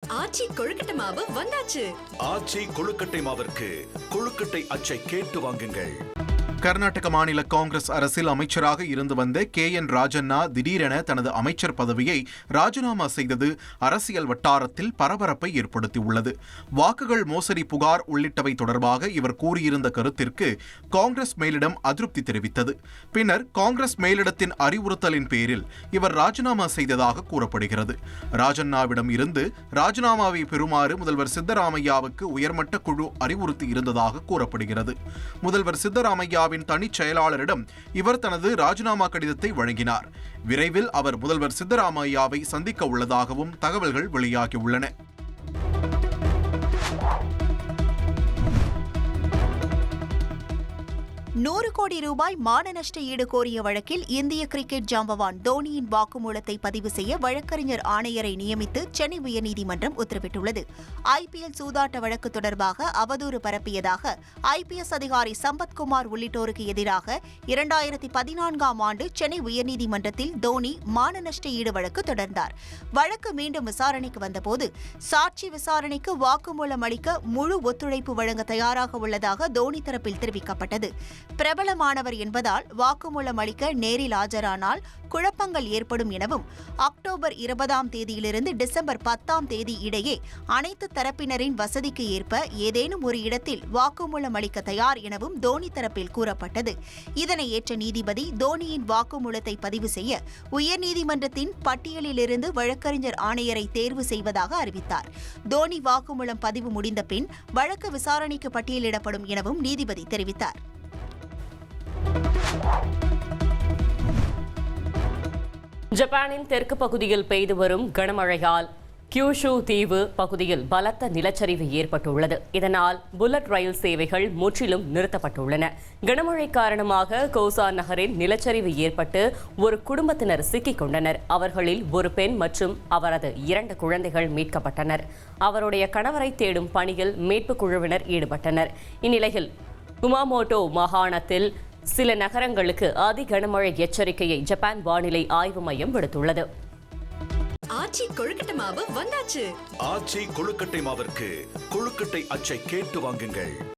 ஆச்சி கொழுக்கட்டை மாவு வந்தாச்சு. ஆச்சி கொழுக்கட்டை மாவிற்கு கொழுக்கட்டை அச்சை கேட்டு வாங்குங்கள். கர்நாடக மாநில காங்கிரஸ் அரசில் அமைச்சராக இருந்து வந்த KN ராஜண்ணா திடீரென தனது அமைச்சர் பதவியை ராஜினாமா செய்தது அரசியல் வட்டாரத்தில் பரபரப்பை ஏற்படுத்தியுள்ளது. வாக்குகள் மோசடி புகார் உள்ளிட்டவை தொடர்பாக இவர் கூறியிருந்த கருத்திற்கு காங்கிரஸ் மேலிடம் அதிருப்தி தெரிவித்தது. பின்னர் காங்கிரஸ் மேலிடத்தின் அறிவுறுத்தலின் பேரில் இவர் ராஜினாமா செய்ததாக கூறப்படுகிறது. ராஜண்ணாவிடம் இருந்து ராஜினாமாவை பெறுமாறு முதல்வர் சித்தராமையாவுக்கு உயர்மட்ட குழு அறிவுறுத்தி இருந்ததாக கூறப்படுகிறது. முதல்வர் சித்தராமையா தனிச் செயலாளரிடம் இவர் தனது ராஜினாமா கடிதத்தை வழங்கினார். விரைவில் அவர் முதல்வர் சித்தராமையாவை சந்திக்க உள்ளதாகவும் தகவல்கள் வெளியாகியுள்ளன. ₹100 கோடி மான நஷ்ட ஈடு கோரிய வழக்கில் இந்திய கிரிக்கெட் ஜாம்பவான் தோனியின் வாக்குமூலத்தை பதிவு செய்ய வழக்கறிஞர் ஆணையரை நியமித்து சென்னை உயர்நீதிமன்றம் உத்தரவிட்டுள்ளது. IPL சூதாட்ட வழக்கு தொடர்பாக அவதூறு பரப்பியதாக IPS அதிகாரி சம்பத்குமார் உள்ளிட்டோருக்கு எதிராக 2014ஆம் ஆண்டு சென்னை உயர்நீதிமன்றத்தில் தோனி மான நஷ்ட ஈடு வழக்கு தொடர்ந்தார். வழக்கு மீண்டும் விசாரணைக்கு வந்தபோது சாட்சி விசாரணைக்கு வாக்குமூலம் அளிக்க முழு ஒத்துழைப்பு வழங்க தயாராக உள்ளதாக தோனி தரப்பில் தெரிவிக்கப்பட்டது. பிரபலமானவர் என்பதால் வாக்குமூலம் அளிக்க நேரில் ஆஜரானால் குழப்பங்கள் ஏற்படும் எனவும் அக்டோபர் 20ஆம் தேதியிலிருந்து டிசம்பர் 10ஆம் தேதி இடையே அனைத்து தரப்பினரின் வசதிக்கு ஏற்ப ஏதேனும் ஒரு இடத்தில் வாக்குமூலம் அளிக்க தயார் எனவும் தோனி தரப்பில் கூறப்பட்டது. இதனை ஏற்ற நீதிபதி தோனியின் வாக்குமூலத்தை பதிவு செய்ய உயர்நீதிமன்றத்தின் பட்டியலிலிருந்து வழக்கறிஞர் ஆணையரை தேர்வு செய்வதாக அறிவித்தார். தோனி வாக்குமூலம் பதிவு முடிந்த பின் வழக்கு விசாரணைக்கு பட்டியலிடப்படும் எனவும் நீதிபதி தெரிவித்தார். ஜப்பானின் தெற்கு பகுதியில் பெய்து வரும் கனமழையால் கியூஷு தீவு பகுதியில் பலத்த நிலச்சரிவு ஏற்பட்டுள்ளது. இதனால் புல்லட் ரயில் சேவைகள் முற்றிலும் நிறுத்தப்பட்டுள்ளன. கனமழை காரணமாக கோசான் நகரில் நிலச்சரிவு ஏற்பட்டு ஒரு குடும்பத்தினர் சிக்கிக் கொண்டனர். அவர்களில் ஒரு பெண் மற்றும் அவரது 2 குழந்தைகள் மீட்கப்பட்டனர். அவருடைய கணவரை தேடும் பணியில் மீட்பு குழுவினர் ஈடுபட்டனர். இந்நிலையில் குமாமோட்டோ மாகாணத்தில் சில நகரங்களுக்கு அதி கனமழை எச்சரிக்கையை ஜப்பான் வானிலை ஆய்வு மையம் விடுத்துள்ளது. ஆச்சி கொழுக்கட்டை மாவு வந்தாச்சு. ஆச்சி கொழுக்கட்டை மாவிற்கு கொழுக்கட்டை அச்சை கேட்டு வாங்குங்கள்.